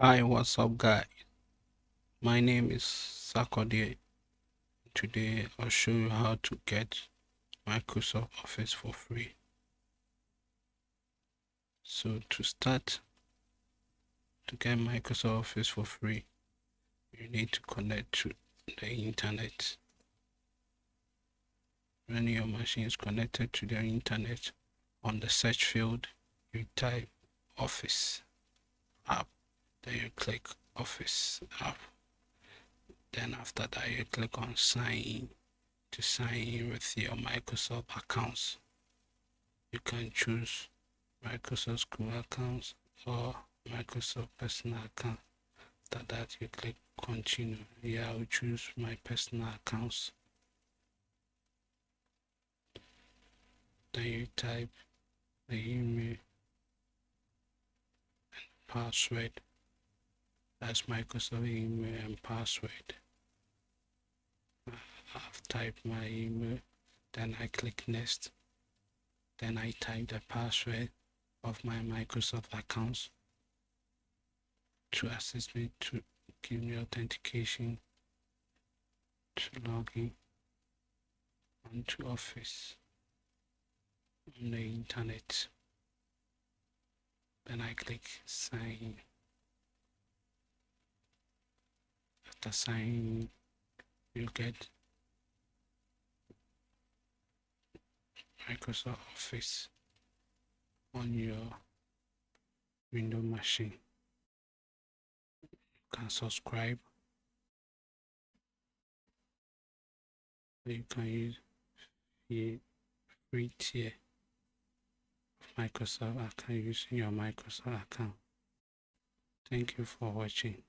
Hi, what's up, guys? My name is Sakode. Today, I'll show you how to get Microsoft Office for free. So, to start, to get Microsoft Office for free, you need to connect to the internet. When your machine is connected to the internet, on the search field, you type Office app. Then you click Office app. Then after that, you click on sign in to sign in with your Microsoft accounts. You can choose Microsoft School accounts or Microsoft personal account. After that, you click continue. Here I will choose my personal accounts. Then you type the email and password. That's Microsoft email and password. I've typed my email. Then I click next. Then I type the password of my Microsoft accounts to assist me to give me authentication to log in onto Office on the internet. Then I click sign. After signing, you get Microsoft Office on your Windows machine. You can subscribe. You can use the free tier of Microsoft account using your Microsoft account. Thank you for watching.